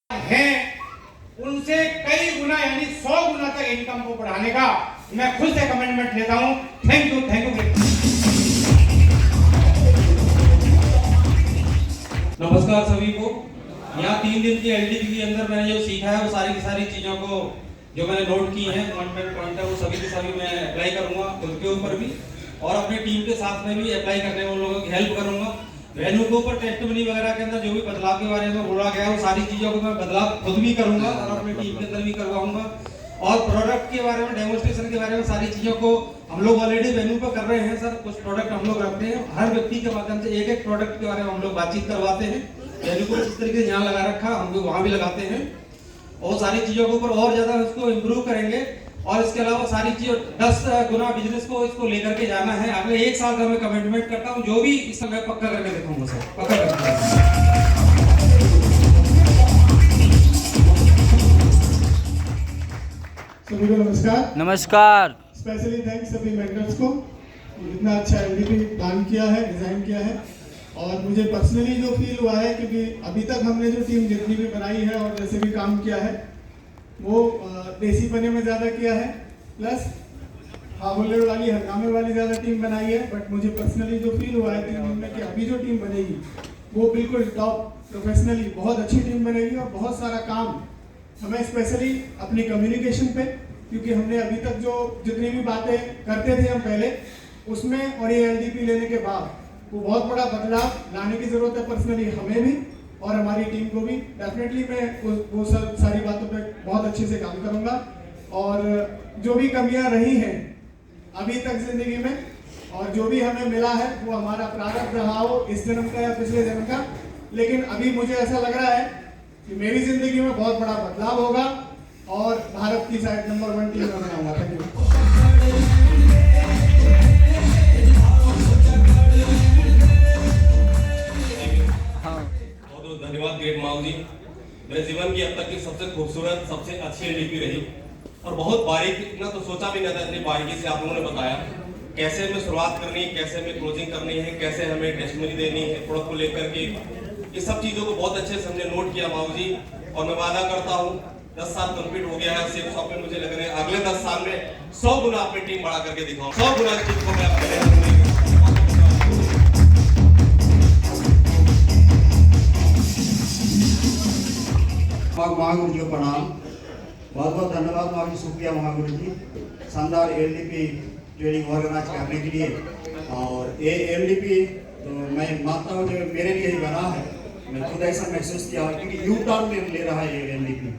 हैं उनसे कई गुना यानी 100 गुना तक इनकम को बढ़ाने का मैं खुद से कमिटमेंट लेता हूं। Thank you. नमस्कार सभी को। यहाँ 3 दिन की एलडीपी के अंदर मैंने जो सीखा है वो सारी की सारी चीज़ों को जो मैंने नोट की हैं पॉइंट है वो सभी के सभी मैं अप्लाई करूँगा खुद के ऊपर भी और अपने टीम के साथ में भी अप्लाई करने में उन लोगों की हेल्प करूँगा। वेन्यू के ऊपर टेस्टिमनी वगैरह के अंदर जो भी बदलाव के बारे में बोला गया वो सारी चीज़ों को मैं बदलाव खुद भी करूँगा और अपनी टीम के अंदर भी करवाऊँगा। और प्रोडक्ट के बारे में डेमोन्स्ट्रेशन के बारे में सारी चीज़ों को हम लोग ऑलरेडी वेन्यू पर कर रहे हैं सर। कुछ प्रोडक्ट हम लोग रखते हैं, हर व्यक्ति के माध्यम से एक प्रोडक्ट के बारे में हम लोग बातचीत करवाते हैं। वेन्यू को इस तरीके से यहाँ लगा रखा हम लोग वहाँ भी लगाते हैं और सारी चीज़ों के ऊपर और ज़्यादा उसको इम्प्रूव करेंगे। और इसके अलावा सारी चीज़ 10 गुना बिजनेस को इसको लेकर के जाना है। अगले 1 साल का मैं कमिटमेंट करता हूँ, जो भी इसका मैं पक्का करके दिखाऊंगा सर, पक्का करके। सभी को नमस्कार। नमस्कार। स्पेशली थैंक्स सभी मेंटर्स को, इतना अच्छा एलडीपी प्लान किया है, डिज़ाइन किया है। और मुझे पर्सनली जो फील हुआ है, क्योंकि अभी तक हमने जो टीम जितनी भी बनाई है और जैसे भी काम किया है वो देसी पने में ज़्यादा किया है, प्लस हावुल्लड़ वाली हंगामे वाली ज़्यादा टीम बनाई है। बट मुझे पर्सनली जो फील हुआ है 3 दिन में कि अभी जो टीम बनेगी वो बिल्कुल टॉप प्रोफेशनली बहुत अच्छी टीम बनेगी और बहुत सारा काम हमें स्पेशली अपनी कम्युनिकेशन पे, क्योंकि हमने अभी तक जो जितनी भी बातें करते थे हम पहले उसमें और ये एलडीपी लेने के बाद वो बहुत बड़ा बदलाव लाने की ज़रूरत है पर्सनली हमें भी और हमारी टीम को भी। डेफिनेटली मैं वो सब सारी बातों पे बहुत अच्छे से काम करूँगा और जो भी कमियाँ रही हैं अभी तक ज़िंदगी में और जो भी हमें मिला है वो हमारा प्रारब्ध रहा हो इस जन्म का या पिछले जन्म का, लेकिन अभी मुझे ऐसा लग रहा है कि मेरी ज़िंदगी में बहुत बड़ा बदलाव होगा और भारत की शायद नंबर 1 टीम में बनाऊंगा। Thank you. बहुत धन्यवाद ग्रेट माऊ जी। मेरे जीवन की अब तक की सबसे खूबसूरत सबसे अच्छी एलडीपी रही और बहुत बारीक, इतना तो सोचा भी नहीं था इतनी बारीकी से आप लोगों ने बताया कैसे हमें शुरुआत करनी है, कैसे हमें क्लोजिंग करनी है, कैसे हमें टेस्टिमनी देनी है प्रोडक्ट को लेकर के। ये सब चीज़ों को बहुत अच्छे से हमने नोट किया माऊ जी और मैं वादा करता हूँ 10 साल कंप्लीट हो गया है सेफ शॉप में, मुझे लग रहा है अगले 10 साल में 100 गुना अपनी टीम बढ़ा करके दिखाऊं, 100 गुना इस टीम को मैं अपने महागुरु जी को प्रणाम। बहुत बहुत धन्यवाद महागुरु, शुक्रिया महागुरु जी शानदार एलडीपी ट्रेनिंग ऑर्गेनाइज करने के लिए। और ये एलडीपी तो मैं मानता हूँ जो मेरे लिए ही बना है, मैं खुद ऐसा महसूस किया क्योंकि यू टर्न ले रहा है ये एलडीपी।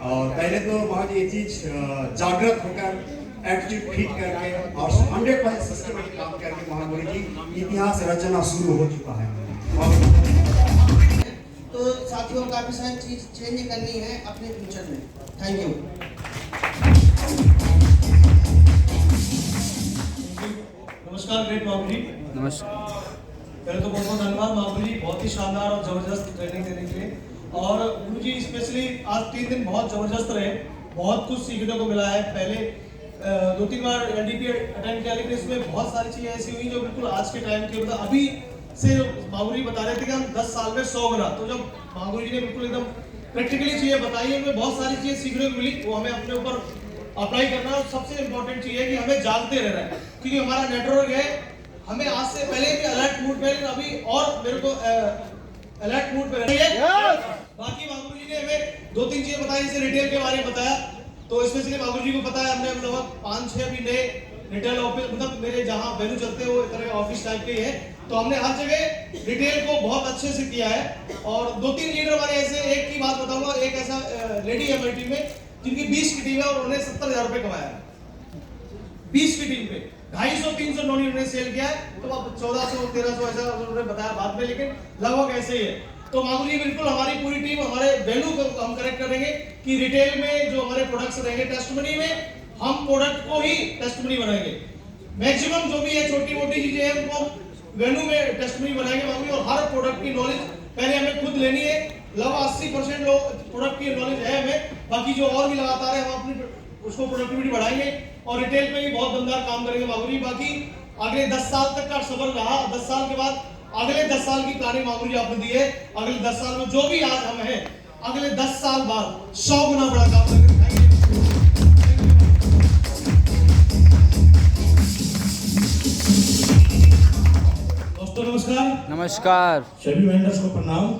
और पहले तो बहुत ये चीज़ जागृत होकर एटीट्यूड फिट करके और 100% सिस्टमेटिक काम करके महागुरु जी इतिहास रचना शुरू हो चुका है। तो साथियों काफी सारी चीज चेंज करनी है अपने फ्यूचर में। Thank you. नमस्कार ग्रेट बाबू जी। नमस्कार। पहले तो बहुत बहुत धन्यवाद बाबू जी, बहुत ही शानदार और जबरदस्त ट्रेनिंग देने के लिए। और गुरु जी स्पेशली आज 3 दिन बहुत जबरदस्त रहे, बहुत कुछ सीखने को मिला है। पहले 2-3 बार एलडीपी अटेंड किया लेकिन इसमें बहुत सारी चीजें ऐसी हुई जो बिल्कुल आज के टाइम के मतलब अभी से बाबू जी बता रहे थे कि हम 10 साल में 100 गुना, तो जब बाबू जी ने बिल्कुल एकदम प्रैक्टिकली चीजें बताई उनमें बहुत सारी चीजें सीखने को मिली, वो हमें अपने ऊपर अप्लाई करना। और सबसे इम्पोर्टेंट चीज है कि हमें जागते रहना है क्योंकि हमारा नेटवर्क है, हमें आज से पहले भी अलर्ट मूड पे, लेकिन अभी और मेरे को अलर्ट मूड पे रहना है। बाकी बाबू जी ने हमें 2-3 चीजें बताई, जैसे रिटेल के बारे में बताया, तो स्पेशली बाबू जी को पता है हमने लगभग 5-6 भी नए रिटेल ऑफिस मतलब मेरे जहाँ वेन्यू चलते हैं वो तरह ऑफिस टाइप के ही है, तो हमने हर जगह रिटेल को बहुत अच्छे से किया है। और 2-3 लीडर हमारे ऐसे, एक की बात बताऊंगा, एक ऐसा लेडी है हमारी टीम में जिनकी 20 की टीम है और उन्होंने 70,000 रुपए कमाया है 20 की टीम पे। 250-300 नॉनी उन्होंने सेल किया है, तो अब 1400-1300 ऐसा उन्होंने बताया बाद में, लेकिन लगभग ऐसे ही है। तो मामू जी बिल्कुल हमारी पूरी टीम हमारे वैल्यू को हम करेक्ट करेंगे कि रिटेल में जो हमारे प्रोडक्ट्स रहेंगे टेस्टमनी में हम प्रोडक्ट को ही टेस्टमनी बनाएंगे। मैक्सिमम जो भी है छोटी मोटी चीजें हैं उनको वेन्यू में टेस्टमनी बनाएंगे मामू जी। और हर प्रोडक्ट की नॉलेज पहले हमें खुद लेनी है, लगभग 80% लोग प्रोडक्ट की नॉलेज है हमें, बाकी जो और भी लगातार है हम अपनी उसको प्रोडक्टिविटी बढ़ाएंगे और रिटेल पे भी बहुत दमदार काम करेंगे बाबू जी। बाकी अगले 10 साल तक का सफर रहा, 10 साल के बाद अगले 10 साल की प्लानिंग बाबू जी आपने दी है। अगले 10 साल में जो भी आज हम हैं अगले 10 साल बाद 100 गुना बड़ा काम करके दिखाएंगे। दोस्तों नमस्कार। नमस्कार। सभी वेंडर्स को प्रणाम।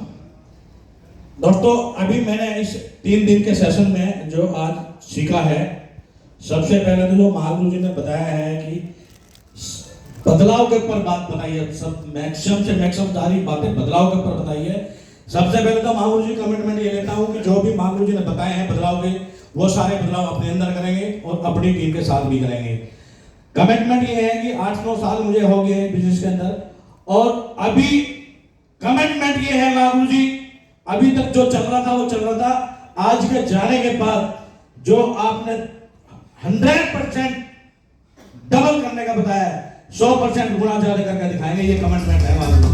दोस्तों अभी मैंने इस 3 दिन के सेशन में जो आज सीखा है, सबसे पहले तो जो महागुरु जी ने बताया है कि बदलाव के ऊपर बात बताई है, सब मैक्सिमम से मैक्सिमम सारी बातें बदलाव के ऊपर बताई है। सबसे पहले तो महागुरु जी कमिटमेंट ये लेता हूँ कि जो भी महागुरु जी ने बताए हैं बदलाव के, वो सारे बदलाव अपने अंदर करेंगे और अपनी टीम के साथ भी करेंगे। कमिटमेंट ये है कि 8-9 साल मुझे हो गए बिजनेस के अंदर, और अभी कमिटमेंट ये है महागुरु जी, अभी तक जो चल रहा था वो चल रहा था, आज के जाने के बाद जो आपने 100% डबल करने का बताया है, 100% गुना ज्यादा करके दिखाएंगे, ये कमिटमेंट है Mahaguru.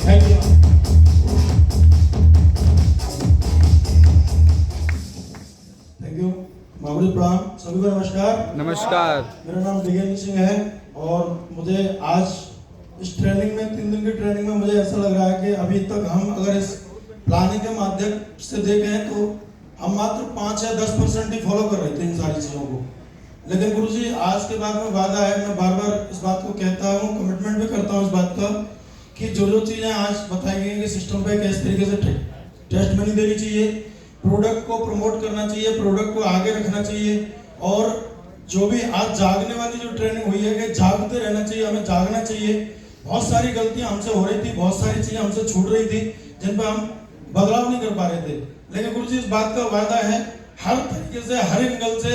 Thank you. Thank you Mahaguru ji, प्रणाम। सभी को नमस्कार। नमस्कार। मेरा नाम दिगेंद्र सिंह है और मुझे आज इस ट्रेनिंग में 3 दिन की ट्रेनिंग में मुझे ऐसा लग रहा है कि अभी तक हम अगर इस प्लानिंग के माध्यम से देखें तो हम मात्र 5 या 10% ही फॉलो कर रहे थे इन सारी चीज़ों को। लेकिन गुरुजी आज के बाद में वादा है, मैं बार बार इस बात को कहता हूँ, कमिटमेंट भी करता हूँ इस बात का कि जो चीज़ें आज बताई गई कि सिस्टम पे किस तरीके से टेस्ट मनी देनी चाहिए, प्रोडक्ट को प्रमोट करना चाहिए, प्रोडक्ट को आगे रखना चाहिए, और जो भी आज जागने वाली जो ट्रेनिंग हुई है कि जागते रहना चाहिए, हमें जागना चाहिए। बहुत सारी गलतियां हमसे हो रही थी, बहुत सारी चीजें हमसे छूट रही थी जिन पर हम बदलाव नहीं कर पा रहे थे। लेकिन गुरुजी इस बात का वादा है हर तरीके से, हर एंगल से,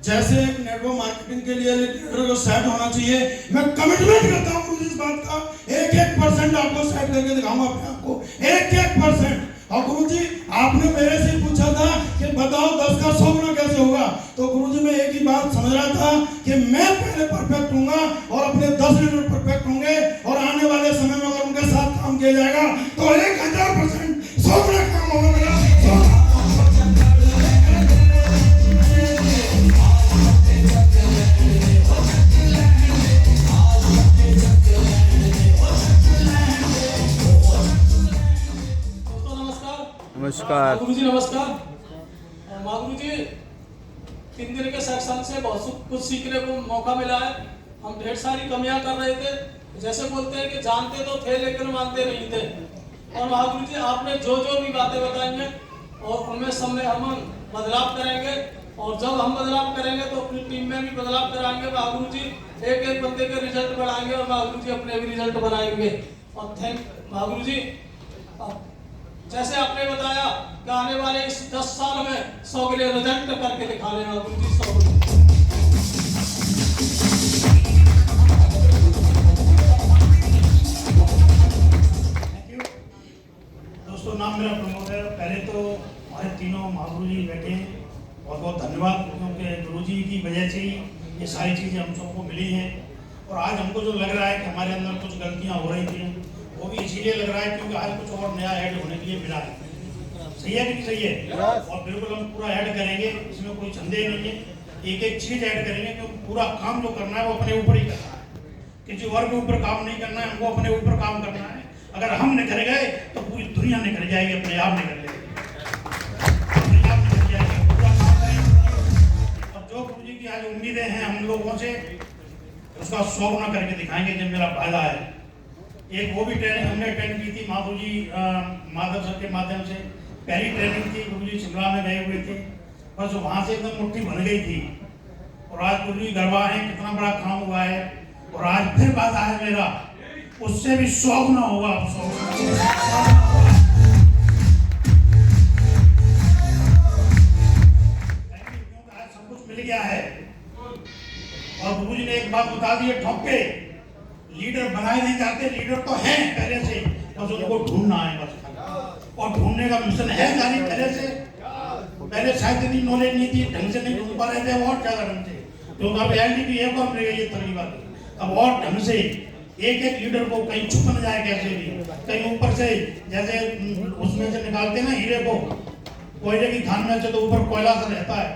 जैसे एक नेटवर्क मार्केटिंग के लिए लीडर को सेट होना चाहिए, मैं कमिटमेंट करता हूँ गुरुजी इस बात का 1-1% आपको सेट करके दिखाऊंगा अपने आप को, 1-1%। और गुरुजी आपने मेरे से पूछा था कि बताओ 10 का 100 गुना कैसे होगा, तो गुरुजी मैं एक ही बात समझ रहा था कि मैं पहले परफेक्ट हूँगा और अपने 10 लीडर परफेक्ट होंगे, और आने वाले समय में अगर उनके साथ काम किया जाएगा तो 1000% 100 गुना काम होगा मेरा। नमस्कार। महागुरु जी नमस्कार। महागुरु जी 3 दिन के सेक्शन से बहुत कुछ सीखने को मौका मिला है। हम ढेर सारी कमियां कर रहे थे, जैसे बोलते हैं कि जानते तो थे लेकिन मानते नहीं थे। और महागुरु जी आपने जो जो भी बातें बताई हैं और उनमें सब में हम बदलाव करेंगे, और जब हम बदलाव करेंगे तो अपनी टीम में भी बदलाव कराएंगे। महागुरु जी एक बंदे के रिजल्ट बढ़ाएंगे और महागुरु जी अपने भी रिजल्ट बनाएंगे। और थैंक महागुरु जी, जैसे आपने बताया कि आने वाले इस 10 साल में 100 के लिए रिजल्ट करके दिखा लेना गुरु जी। 100 दोस्तों नाम मेरा प्रमोद है। पहले तो हमारे तीनों महागुरु जी बैठे, बहुत बहुत धन्यवाद, क्योंकि गुरु जी की वजह से ही ये सारी चीज़ें हम सबको मिली हैं। और आज हमको जो लग रहा है कि हमारे अंदर कुछ गलतियाँ हो रही थी, वो भी इसीलिए लग रहा है क्योंकि आज कुछ और नया ऐड होने के लिए मिला है। सही है कि नहीं सही है? और बिल्कुल हम पूरा ऐड करेंगे, इसमें कोई संदेह नहीं है। एक चीज ऐड करेंगे क्योंकि पूरा काम जो करना है वो अपने ऊपर ही करना है, किसी और के ऊपर काम नहीं करना है, हमको अपने ऊपर काम करना है। अगर हम निकल गए तो पूरी दुनिया निकल जाएगी, अपने आप निकल जाएगी, पूरा काम करेंगे। और जो गुरु जी की आज उम्मीदें हैं हम लोगों से, उसका 100 गुना करके दिखाएंगे, जब मेरा फायदा है। एक वो भी ट्रेनिंग हमने अटेंड की थी महागुरु जी माधव सर के माध्यम से। पहली ट्रेनिंग थी, गुरु जी शिमला में गए हुए थे, बस वहाँ से एकदम मुट्ठी बन गई थी। और आज गुरु जी गरबा है, कितना बड़ा काम हुआ है। और आज फिर बात है मेरा, उससे भी 100 गुना होगा। अब 100 आज सब कुछ मिल गया है। और गुरु जी ने एक बात बता दी है, ठोक के लीडर बनाए नहीं जाते, लीडर तो हैं पहले से, बस उनको ढूंढना है बस। और ढूंढने का मिशन है जारी पहले से। पहले शायद इतनी नॉलेज नहीं थी, ढंग से नहीं ढूंढ पा रहे थे, और ज्यादा ढंग से, तो अब एलडीपी एक और मिल गई है तकरीबन। अब और ढंग से एक लीडर को कहीं छुप न जाए, कैसे भी कहीं ऊपर से, जैसे उसमें से निकालते ना हीरे को, कोयले की खान में से तो ऊपर कोयला सा रहता है,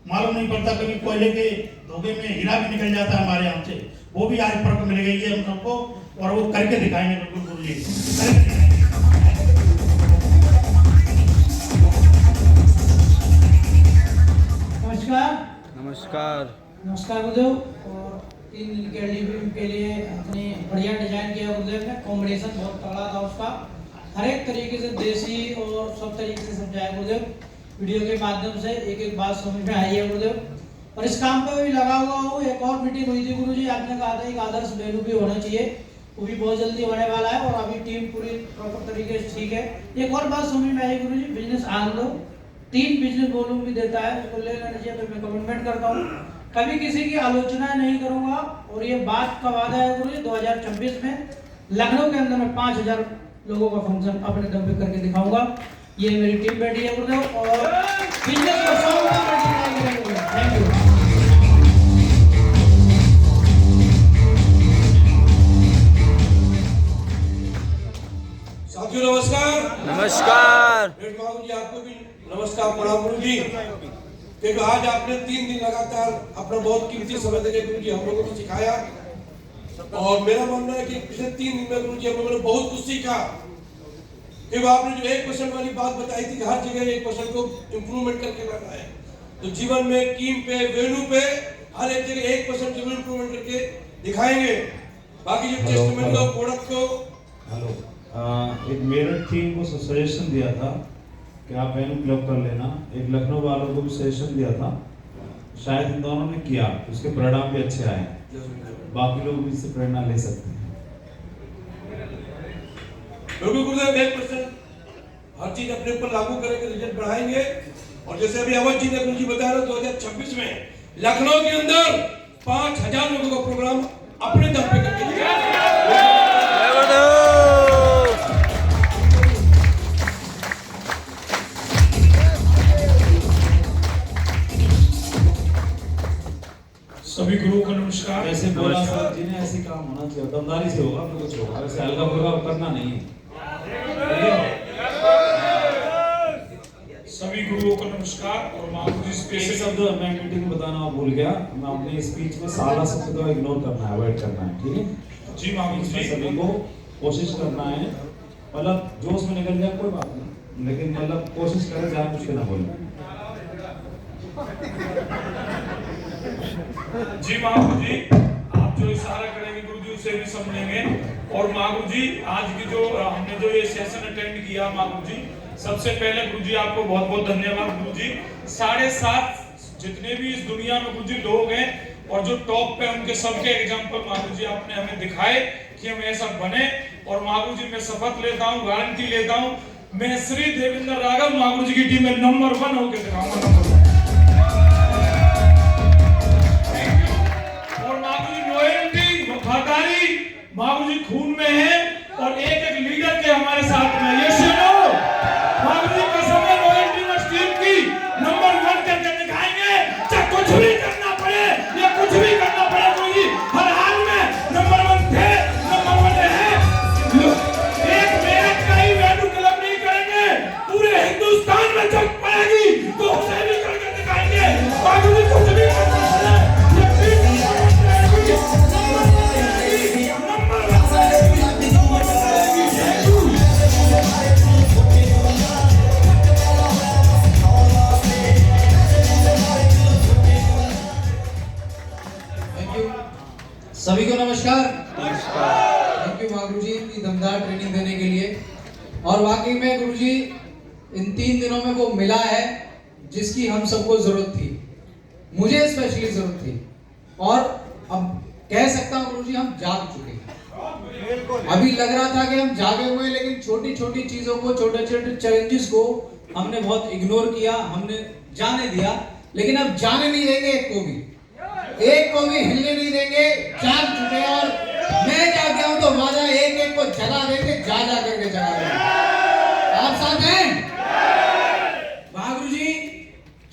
मालूम नहीं पड़ता, कभी कोयले के धोखे में हीरा भी निकल जाता है हमारे यहाँ से। वो भी आज परख मिल गई है हम सबको, और वो करके दिखाएंगे बिल्कुल गुरु जी, करके दिखाएंगे। नमस्कार गुरुदेव। और 3 दिन के एलडीपी के लिए अपनी बढ़िया डिजाइन किया गुरुदेव ने। कॉम्बिनेशन बहुत तगड़ा था उसका, हर एक तरीके से देसी और सब तरीके से समझाया गुरुदेव। वीडियो के माध्यम से एक एक बात समझ में आई है गुरुदेव। और इस काम पे भी लगा हुआ हूँ। एक और मीटिंग हुई थी गुरुजी, आपने कहा था एक आदर्श मेनू भी होना चाहिए, वो भी बहुत जल्दी होने वाला है। और अभी टीम पूरी प्रॉपर तरीके से ठीक है। एक और बात समझ में आई गुरुजी, बिजनेस आनंद 3 बिजनेस वॉल्यूम भी देता है, उसको ले लेना चाहिए। तो मैं कमिटमेंट करता हूँ, कभी किसी की आलोचना नहीं करूंगा। और ये बात का वादा है गुरुजी, 2026 में लखनऊ के अंदर में 5000 लोगों का फंक्शन अपने दम पे करके दिखाऊंगा। ये मेरी टीम बैठी है गुरुदेव। और बिजनेस को 100% थैंक यू। साथियों नमस्कार। नमस्कार। जी आपको भी नमस्कार प्रणाम गुरु जी। क्योंकि आज आपने 3 दिन लगातार अपना बहुत कीमती समय देकर गुरु जी हम लोगों को सिखाया। और मेरा मानना है कि पिछले 3 दिन में गुरु जी हम लोगों ने बहुत कुछ सीखा। क्योंकि आपने जो 1% वाली बात बताई थी कि हर जगह 1% को इम्प्रूवमेंट करके लाना है, तो जीवन में टीम पे वैल्यू पे हर एक जगह 1% जरूर इम्प्रूवमेंट करके दिखाएंगे। बाकी जो टेस्टमेंट को प्रोडक्ट को एक मेरठ टीम को सजेशन दिया था कि आप वेन्यू क्लब कर लेना, एक लखनऊ वालों को भी सजेशन दिया था, शायद इन दोनों ने किया, उसके परिणाम भी अच्छे आए। बाकी लोग भी इससे प्रेरणा ले सकते हैं। बिल्कुल गुरुदेव 1% हर चीज अपने ऊपर लागू करेंगे, रिजल्ट बढ़ाएंगे। और जैसे अभी अवध जी ने गुरु जी बताया 2026 में लखनऊ के अंदर 5000 लोगों का प्रोग्राम अपने दम पे करके सभी गुरुओं को नमस्कार। ऐसे बोला सर जी ने, ऐसे काम होना चाहिए, दमदारी से होगा, अपने कुछ होगा, ऐसे हल्का फुल्का करना नहीं है। सभी गुरुओं को नमस्कार। और मामूली स्पेशल शब्द मैं मीटिंग में बताना भूल गया, मैं अपनी स्पीच में सारा शब्द को इग्नोर करना है, अवॉइड करना है, ठीक है जी मामूली जी। सभी को कोशिश करना है, मतलब जोश में निकल जाए कोई बात नहीं, लेकिन मतलब कोशिश करें जहाँ कुछ ना बोले। जी महागुरु जी, आप जो इशारा करेंगे गुरु जी उसे भी समझेंगे। और महागुरु जी आज की जो हमने जो ये सेशन अटेंड किया महागुरु जी, सबसे पहले गुरु जी आपको बहुत बहुत धन्यवाद गुरु जी। 7.5 जितने भी इस दुनिया में गुरु जी लोग हैं और जो टॉप पे उनके सबके एग्जाम्पल महागुरु जी आपने हमें दिखाए कि हम ऐसा बने। और महागुरु जी मैं शपथ लेता हूँ, गारंटी लेता हूँ, मैं श्री देवेंद्र राघव महागुरु जी की टीम में नंबर 1 होकर दिखाऊंगा, नंबर 1। वफादारी महागुरु जी खून में है और एक एक लीडर के हमारे साथ में ये सुनो महागुरु जी कसम है, लॉयल्टी में टीम की नंबर 1 करके दिखाएंगे। चाहे कुछ भी करना पड़े या कुछ भी करना पड़े गुरु जी, हर हाल में नंबर 1 थे, नंबर 1 है। एक मेरठ का ही वैल्यू क्लब नहीं करेंगे, पूरे हिंदुस्तान में जब पड़ेगी तो उसे भी करके दिखाएंगे। महागुरु जी कुछ भी करना पड़े, सभी को नमस्कार। थैंक यू महागुरु जी इतनी दमदार ट्रेनिंग देने के लिए। और वाकई में गुरु जी इन 3 दिनों में वो मिला है जिसकी हम सबको जरूरत थी, मुझे स्पेशली जरूरत थी। और अब कह सकता हूँ गुरु जी हम जाग चुके हैं। अभी लग रहा था कि हम जागे हुए, लेकिन छोटी छोटी चीजों को, छोटे छोटे चैलेंजेस को हमने बहुत इग्नोर किया, हमने जाने दिया। लेकिन अब जाने नहीं देंगे, एक को भी हिलने नहीं देंगे, जाग चुके हैं। और मैं क्या गया हूं तो वादा एक एक को जगा देंगे, जा करके जगा देंगे। आप साथ हैं? महागुरु जी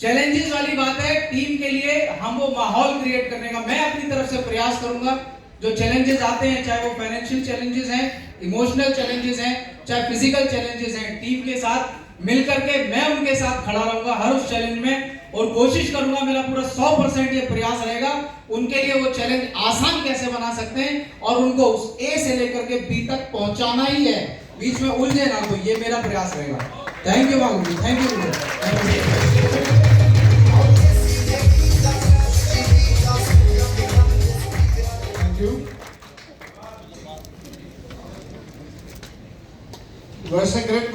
चैलेंजेस वाली बात है, टीम के लिए हम वो माहौल क्रिएट करने का मैं अपनी तरफ से प्रयास करूंगा। जो चैलेंजेस आते हैं, चाहे वो फाइनेंशियल चैलेंजेस हैं, इमोशनल चैलेंजेस हैं, चाहे फिजिकल चैलेंजेस हैं, टीम के साथ मिलकर के मैं उनके साथ खड़ा रहूंगा हर उस चैलेंज में। और कोशिश करूंगा, मेरा पूरा 100% ये प्रयास रहेगा उनके लिए वो चैलेंज आसान कैसे बना सकते हैं और उनको उस ए से लेकर के बी तक पहुंचाना ही है, बीच में उलझे ना, तो ये मेरा प्रयास रहेगा। Thank you Babu ji, thank you.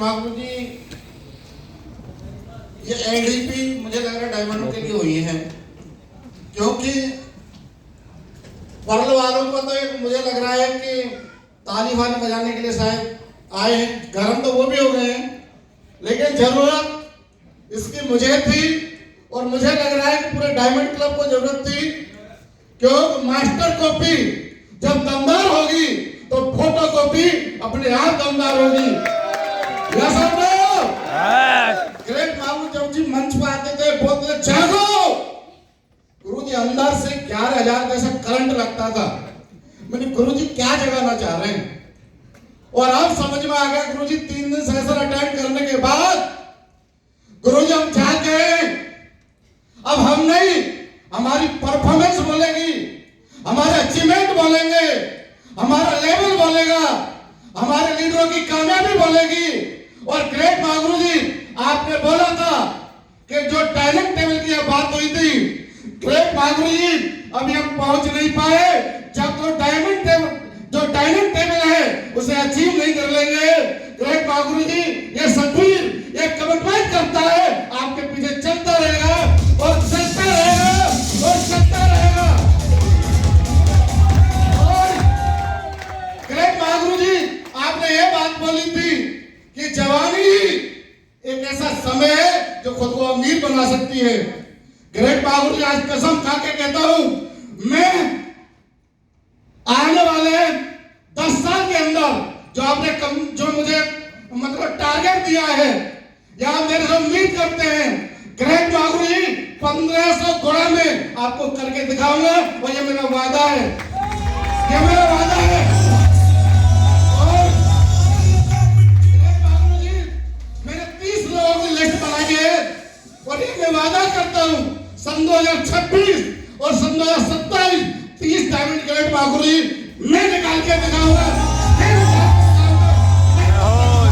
Mahaguru ji, ये एलडीपी मुझे लग रहा है डायमंडों के लिए हुई है, क्योंकि पर्ल वालों को तो एक मुझे लग रहा है कि ताली वाली बजाने के लिए शायद आए हैं, गर्म तो वो भी हो गए हैं, लेकिन जरूरत इसकी मुझे थी और मुझे लग रहा है कि पूरे डायमंड क्लब को जरूरत थी, क्योंकि मास्टर कॉपी जब दमदार होगी तो फोटो कॉपी अपने आप दमदार होगी। ग्रेट महागुरु जब जी मंच पर आते थे बोलते थे जागो, गुरु जी अंदर से 11,000 जैसा करंट लगता था। मैंने गुरु जी क्या जगाना चाह रहे हैं, और अब समझ में आ गया गुरु जी 3 दिन सेशन अटेंड करने के बाद गुरु जी हम जाग गए। अब हम नहीं, हमारी परफॉर्मेंस बोलेगी, हमारे अचीवमेंट बोलेंगे, हमारा लेवल बोलेगा, हमारे लीडरों की कामयाबी बोलेगी। और ग्रेट महागुरु जी आपने बोला था कि जो डायनेमिक टेबल की बात हुई थी, ग्रेट महागुरु जी अभी हम पहुंच नहीं पाए, जब तो डायनेमिक टेबल है उसे अचीव नहीं कर लेंगे। ग्रेट महागुरु जी ये सतवीर ये कमिटमेंट करता है, आपके पीछे चलता रहेगा और चलता रहेगा और चलता रहेगा। और ग्रेट महागुरु जी आपने ये बात बोली थी कि जवानी एक ऐसा समय है जो खुद को अमीर बना सकती है। ग्रेट महागुरु जी आज कसम खा के कहता हूं, मैं आने वाले 10 साल के अंदर जो मुझे मतलब टारगेट दिया है या मेरे से उम्मीद करते हैं, ग्रेट महागुरु जी 1500 गुणा में आपको करके दिखाऊंगा, और ये मेरा वादा है, ये मेरा वादा है। और ग्रेट महागुरु जी मैंने 30 लोगों की लिस्ट बनाई है, और ये मैं वादा करता हूं सन 2026 और सन 2027 30 डायमंड ग्रेट महागुरु जी मैं निकाल के दिखाऊंगा।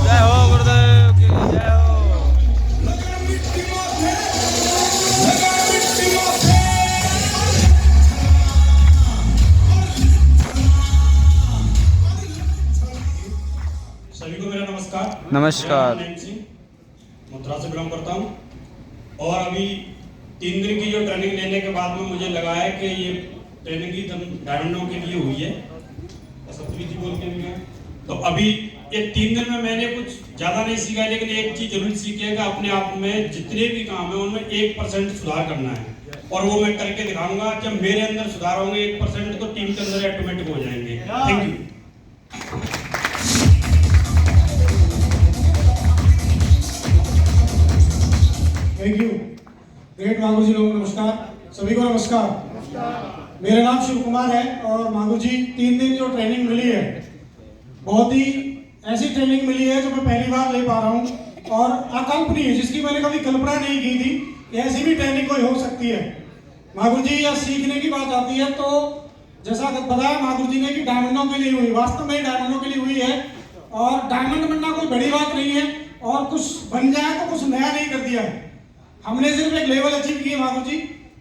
जय हो गुरुदेव की जय हो। सभी को मेरा नमस्कार। नमस्कार। मथुरा से बिलोंग करता हूँ, और अभी 3 दिन की जो ट्रेनिंग लेने के बाद में मुझे लगा है कि ये ट्रेनिंग की डायमंडों के लिए हुई है, सतवीर जी बोल के भी है। तो अभी ये 3 दिन में मैंने कुछ ज़्यादा नहीं सीखा, लेकिन एक चीज़ जरूर सीखी है कि अपने आप में जितने भी काम है उनमें 1% सुधार करना है, और वो मैं करके दिखाऊंगा। जब मेरे अंदर सुधार होंगे 1% तो टीम के अंदर ऑटोमेटिक हो जाएंगे। Thank you. Thank you. Great Mahaguru ji लोगों को नमस्कार, सभी को नमस्कार। मेरा नाम शिव कुमार है, और महागुरु जी 3 दिन जो ट्रेनिंग मिली है, बहुत ही ऐसी ट्रेनिंग मिली है जो मैं पहली बार ले पा रहा हूँ, और अकल्पनीय, जिसकी मैंने कभी कल्पना नहीं की थी कि ऐसी भी ट्रेनिंग कोई हो सकती है। महागुरु जी या सीखने की बात आती है तो जैसा बताया महागुरु जी ने कि डायमंडों के लिए हुई, वास्तव में डायमंडों के लिए हुई है, और डायमंड बनना कोई बड़ी बात नहीं है, और कुछ बन जाए तो कुछ नया नहीं कर दिया है। हमने सिर्फ एक लेवल अचीव किया महागुरु जी।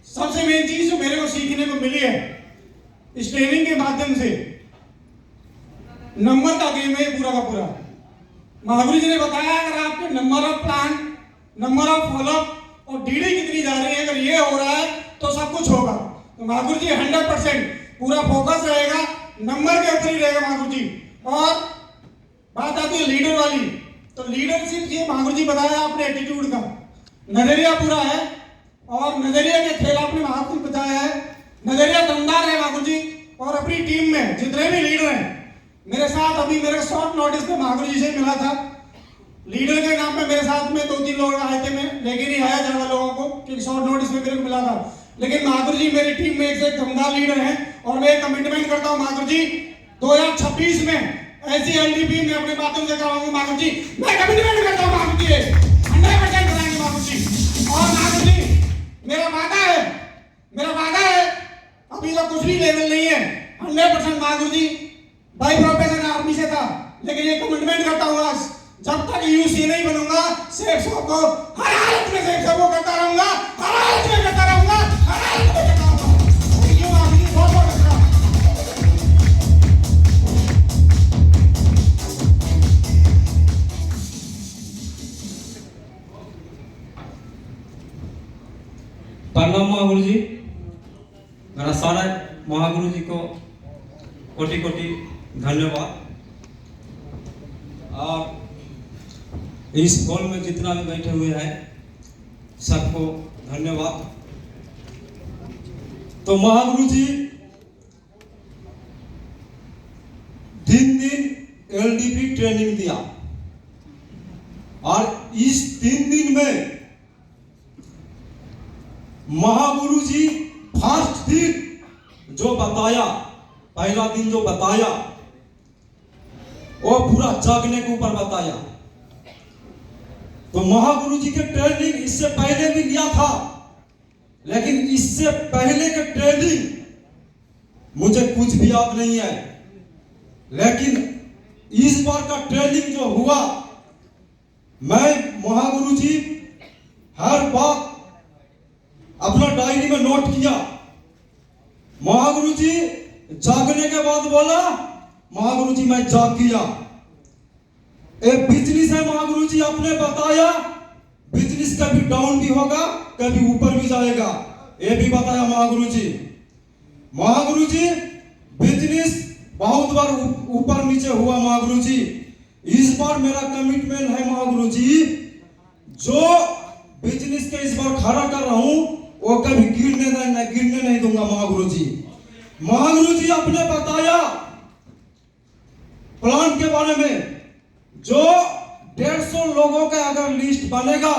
सबसे मेन चीज जो मेरे को सीखने को मिली है इस ट्रेनिंग के माध्यम से, नंबर का गेम है पूरा का पूरा। महागुरु जी ने बताया अगर आपके number of plan, number of follow up और डीडी कितनी जा रही है, अगर ये हो रहा है तो सब कुछ होगा। तो महागुरु जी 100% पूरा फोकस रहेगा, नंबर के ऊपर ही रहेगा महागुरु जी। और बात आती है लीडर वाली, तो लीडरशिप ये महागुरु जी बताया आपने एटीट्यूड का नजरिया पूरा है, और नजरिया के खेल आपने महागुरु जी बताया है, नजरिया दमदार है महागुरु जी। और अपनी टीम में जितने भी लीडर हैं मेरे साथ, अभी मेरे शॉर्ट नोटिस पे महागुरु जी से मिला था, लीडर के नाम पे मेरे साथ में 2-3 लोग आए थे, मैं लेके नहीं आया ज्यादा लोगों को क्योंकि शॉर्ट नोटिस में मेरे को मिला था, लेकिन महागुरु जी मेरी टीम में एक से एक दमदार लीडर हैं, और मैं कमिटमेंट करता हूँ महागुरु जी 2026 में ऐसी एलडीपी मैं अपने माध्यम से कराऊंगा महागुरु जी, मैं कमिटमेंट करता हूँ महागुरु जी 100% कराएंगे महागुरु जी। और महागुरु जी मेरा वादा है, अभी तो कुछ भी लेवल नहीं है, 100% महागुरु जी भाई प्रोफेसर आर्मी से था, लेकिन ये कमिटमेंट करता हूँ आज जब तक यूसी नहीं बनूंगा सेठ साहब को हर हालत में सेठ साहब को करता रहूंगा, हर हालत में करता रहूंगा, हर हालत में करता रहूंगा। थैंक यू महागुरु जी, बहुत बहुत धन्यवाद। प्रणाम महागुरु जी। मेरा सारा महागुरु जी को कोटि कोटि धन्यवाद। और इस हॉल में जितना भी बैठे हुए हैं सबको धन्यवाद। तो महागुरु जी 3 दिन एलडीपी ट्रेनिंग दिया और इस 3 दिन में महागुरु जी फर्स्ट दिन जो बताया, पहला दिन जो बताया वो पूरा जागने के ऊपर बताया। तो महागुरु जी के ट्रेनिंग इससे पहले भी लिया था, लेकिन इससे पहले के ट्रेनिंग मुझे कुछ भी याद नहीं है। लेकिन इस बार का ट्रेनिंग जो हुआ, मैं महागुरु जी हर बात अपना डायरी में नोट किया। महागुरु जी जागने के बाद बोला, महागुरु जी मैं जाग गया। एक बिजनेस है, महागुरु जी आपने बताया बिजनेस कभी डाउन भी होगा, कभी ऊपर भी जाएगा, ये भी बताया महागुरु जी। महागुरु जी बिजनेस बहुत बार ऊपर नीचे हुआ महागुरु जी। इस बार मेरा कमिटमेंट है महागुरु जी, जो बिजनेस के इस बार खड़ा कर रहा हूं वो कभी गिरने नहीं दूंगा महागुरु जी। महागुरु जी आपने बताया प्लान के बारे में, जो 150 लोगों का अगर लिस्ट बनेगा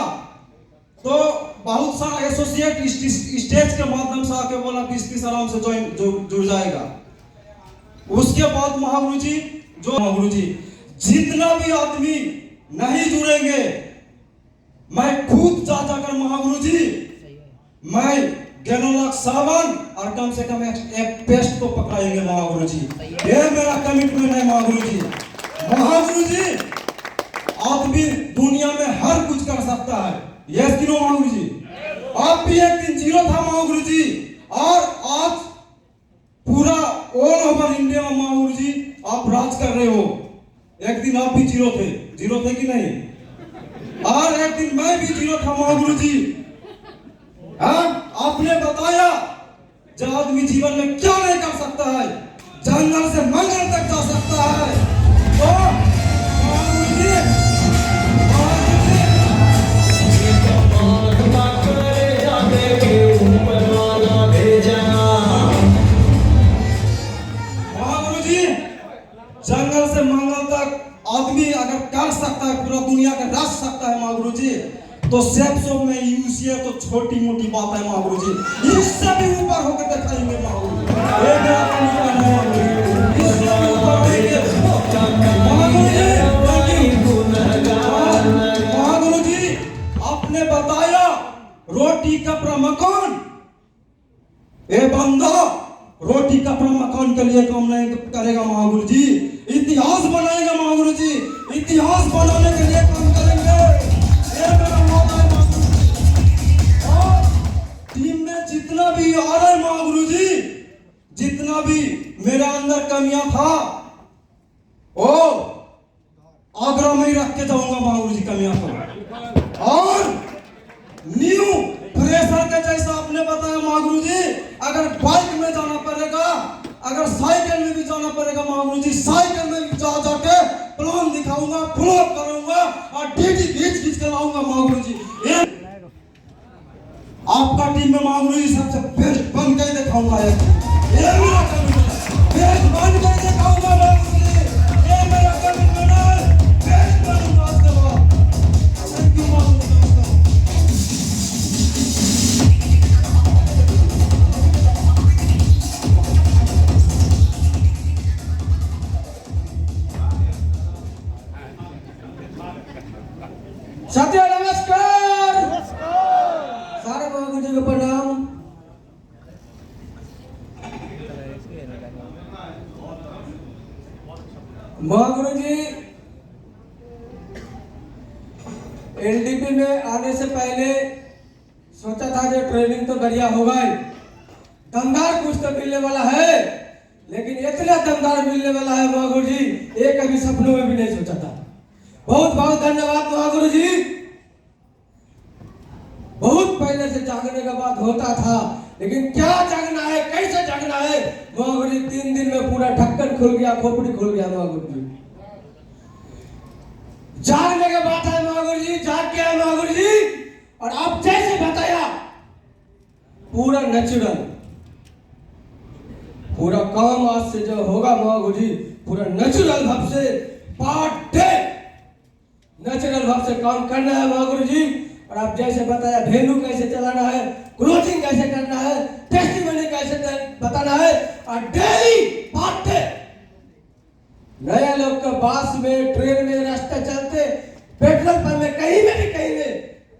तो बहुत सारा एसोसिएट स्टेज के माध्यम से आके बोला 20-30 आराम से जुड़ जाएगा। उसके बाद महागुरु जी जो महागुरु जी जितना भी आदमी नहीं जुड़ेंगे, मैं खुद जा जाकर महागुरु जी मैं गेनोलॉग साबुन और कम से कम एक पेस्ट को पकड़ाएंगे महागुरु जी। ये मेरा कमिटमेंट है महागुरु जी। महागुरु जी आदमी दुनिया में हर कुछ कर सकता है, यस कि नो महागुरु जी? आप भी एक दिन जीरो था महागुरु जी, और आज पूरा ऑल ओवर इंडिया में महागुरु जी आप राज कर रहे हो। एक दिन आप भी जीरो थे कि नहीं? और एक दिन मैं भी जीरो था महागुरु जी। आपने बताया जो आदमी जीवन में क्या नहीं कर सकता है, जंगल से मंगल तक जा सकता है। तो महागुरु जी जंगल से मंगल तक आदमी अगर कर सकता है, पूरा दुनिया का राज सकता है महागुरु जी, तो सेप्सो में यूसीए तो छोटी मोटी बात है महागुरु जी। इससे भी ऊपर होकर दिखाएंगे महागुरु जी। ये मेरा कमिटमेंट है महागुरु जी, इससे भी ऊपर होंगे महागुरु जी। महागुरु जी आपने बताया रोटी कपड़ा मकान, ये बंदा रोटी कपड़ा मकान के लिए काम नहीं करेगा महागुरु जी, इतिहास बनाएगा महागुरु जी। इतिहास बनाने के लिए काम करेंगे, ये मेरा वादा है महागुरु जी। और टीम में जितना भी आ रहा है महागुरु जी, जितना भी मेरे अंदर कमियां था वो आगरा में ही रख के जाऊंगा महागुरु जी कमियां को। और न्यू फ्रेशर के जैसा आपने बताया महागुरु जी, अगर बाइक में जाना पड़ेगा, अगर साइकिल में भी जाना पड़ेगा महागुरु जी, साइकिल में भी जाके प्लान दिखाऊंगा, फ्लॉप करूंगा और डीटी खींच के लाऊंगा महागुरु जी। आपका टीम में महागुरु जी सबसे बेस्ट बन के दिखाऊंगा, ये मेरा कमिटमेंट है, बेस्ट बन के दिखाऊंगा महागुरु जी, ये मेरा कमिटमेंट है, बेस्ट बनूंगा उसके बाद। थैंक यू महागुरु जी। साथियों नमस्कार, सारे महागुरु जी को प्रणाम। महागुरु जी एलडीपी में आने से पहले सोचा था जो ट्रेनिंग तो बढ़िया होगा ही, दमदार कुछ तो मिलने वाला है, लेकिन इतना दमदार मिलने वाला है महागुरु जी, ये कभी सपनों में भी नहीं सोचा था। बहुत बहुत धन्यवाद महागुरु जी। बहुत पहले से जागने का बात होता था, लेकिन क्या जागना है, कैसे जागना है, महागुरु जी 3 दिन में पूरा ढक्कन खुल गया, खोपड़ी खुल गया महागुरु जी। जागने का बात है महागुरु जी, जाग गया महागुरु जी। और आप जैसे बताया पूरा नेचुरल, पूरा काम आज से जो होगा महागुरु जी पूरा नेचुरल भाव से पार्ट डे नेचुरल भाव से काम करना है महागुरु जी। और आप जैसे बताया वेन्यू कैसे चलाना है, क्लोजिंग कैसे करना है, टेस्टिमनी कैसे बताना है, और डेली पार्ट डे नया लोग का बस में, ट्रेन में, रास्ते चलते, पेट्रोल पंप में, कहीं में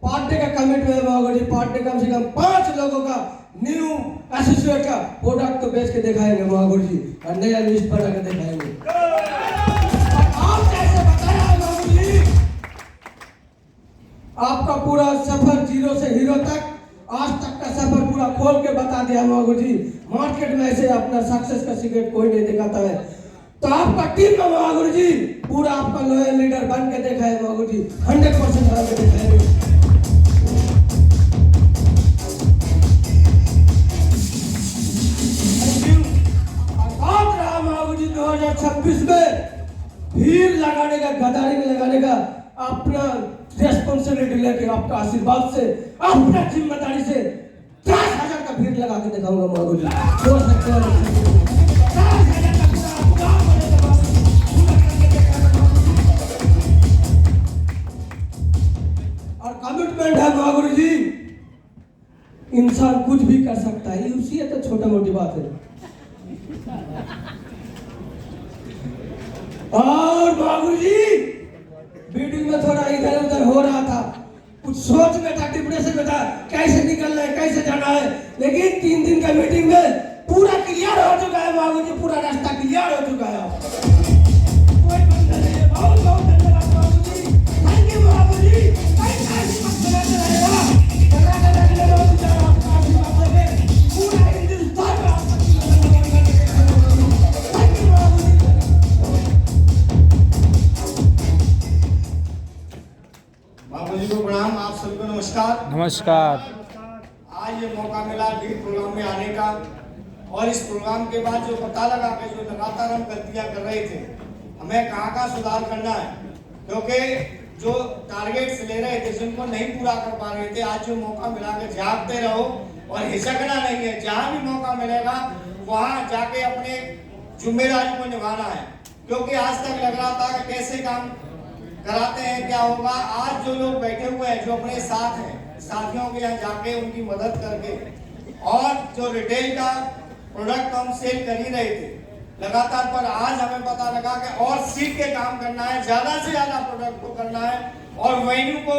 पार्ट डे का कमिटमेंट है महागुरु जी। पार्ट डे कम से कम 5 लोगों का न्यू एसोसिएट का प्रोडक्ट तो बेच के दिखाएंगे महागुरु जी, और नया लिस्ट बना के दिखाएंगे। आप जैसे बताया महागुरु जी, आपका पूरा सफर जीरो से हीरो तक आज तक का सफर पूरा खोल के बता दिया महागुरु जी। मार्केट में ऐसे अपना सक्सेस का सीक्रेट कोई नहीं दिखाता है, तो आपका टीम में महागुरु जी पूरा आपका लॉयल लीडर बन के देखा है महागुरु जी, 100% बन के दिखाएंगे। महागुरु जी 2026 में भीड़ लगाने का, गदारी में लगाने का अपना रेस्पॉन्सिबिलिटी लेके, आपका आशीर्वाद से, अपना जिम्मेदारी से 10,000 का भीड़ लगा के दिखाऊंगा महागुरु जी। हो सकते हैं और कमिटमेंट है महागुरु जी, इंसान कुछ भी कर सकता है, उसी है तो छोटा मोटी बात है। और महागुरु जी मीटिंग में थोड़ा इधर उधर हो रहा था, कुछ सोच में था, डिप्रेशन में था, कैसे निकलना है, कैसे जाना है, लेकिन 3 दिन का मीटिंग में पूरा क्लियर हो चुका है महागुरु जी, पूरा रास्ता क्लियर हो चुका है। कोई बंदा नहीं है। बहुत बहुत धन्यवाद महागुरु जी, थैंक यू महागुरु जी। पूरा हिंदुस्तान में बाबू जी को प्रणाम, आप सभी को नमस्कार। नमस्कार। आज ये मौका मिला लीड प्रोग्राम में आने का, और इस प्रोग्राम के बाद जो पता लगा कि जो लगातार हम गलतियां कर रहे थे, हमें कहाँ सुधार करना है, क्योंकि जो टारगेट्स ले रहे थे जिनको नहीं पूरा कर पा रहे थे, आज जो मौका मिला कि जागते रहो और हिचकना नहीं है, जहाँ भी मौका मिलेगा वहाँ जाके अपने जिम्मेदारी को निभाना है। क्योंकि आज तक लग रहा था कि कैसे काम कराते हैं, क्या होगा। आज जो लोग बैठे हुए हैं, जो अपने साथ हैं, साथियों के यहाँ जाके उनकी मदद करके, और जो रिटेल का प्रोडक्ट हम सेल कर ही रहे थे लगातार, पर आज हमें पता लगा कि और सीख के काम करना है, ज्यादा से ज्यादा प्रोडक्ट को करना है, और वेन्यू को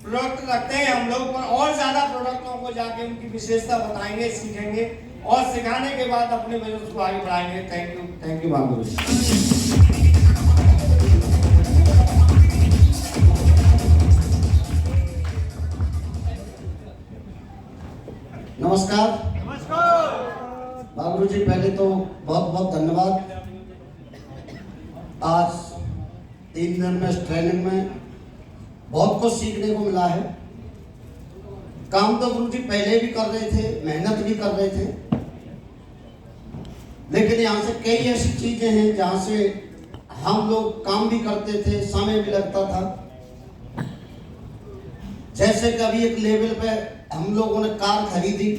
प्रोडक्ट रखते हैं हम लोग, पर और ज्यादा प्रोडक्टों को जाके उनकी विशेषता बताएंगे, सीखेंगे, और सिखाने के बाद अपने बिजनेस को आगे बढ़ाएंगे। थैंक यू महागुरु जी। नमस्कार। बाबू जी पहले तो बहुत बहुत धन्यवाद। आज 3 दिन में इस ट्रेनिंग में बहुत कुछ सीखने को मिला है। काम तो गुरु जी पहले भी कर रहे थे, मेहनत भी कर रहे थे, लेकिन यहाँ से कई ऐसी चीजें हैं जहाँ से हम लोग काम भी करते थे, समय भी लगता था। जैसे कभी एक लेवल पे हम लोगों ने कार खरीदी,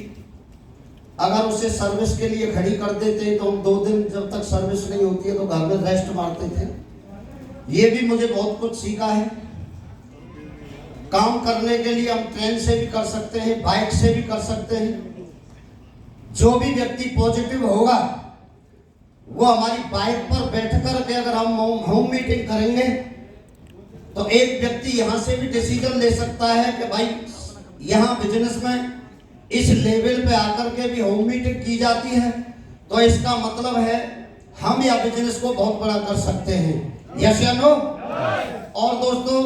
अगर उसे सर्विस के लिए खड़ी कर देते तो हम 2 दिन जब तक सर्विस नहीं होती है तो घर में रेस्ट मारते थे। ये भी मुझे बहुत कुछ सीखा है। काम करने के लिए हम ट्रेन से भी कर सकते हैं, बाइक से भी कर सकते हैं। जो भी व्यक्ति पॉजिटिव होगा वो हमारी बाइक पर बैठकर के अगर हम होम मीटिंग करेंगे तो एक व्यक्ति यहाँ से भी डिसीजन ले सकता है कि भाई यहाँ बिजनेस में इस लेवल पे आकर के भी होम मीटिंग की जाती है, तो इसका मतलब है हम या बिजनेस को बहुत बड़ा कर सकते हैं। यस या नो? और दोस्तों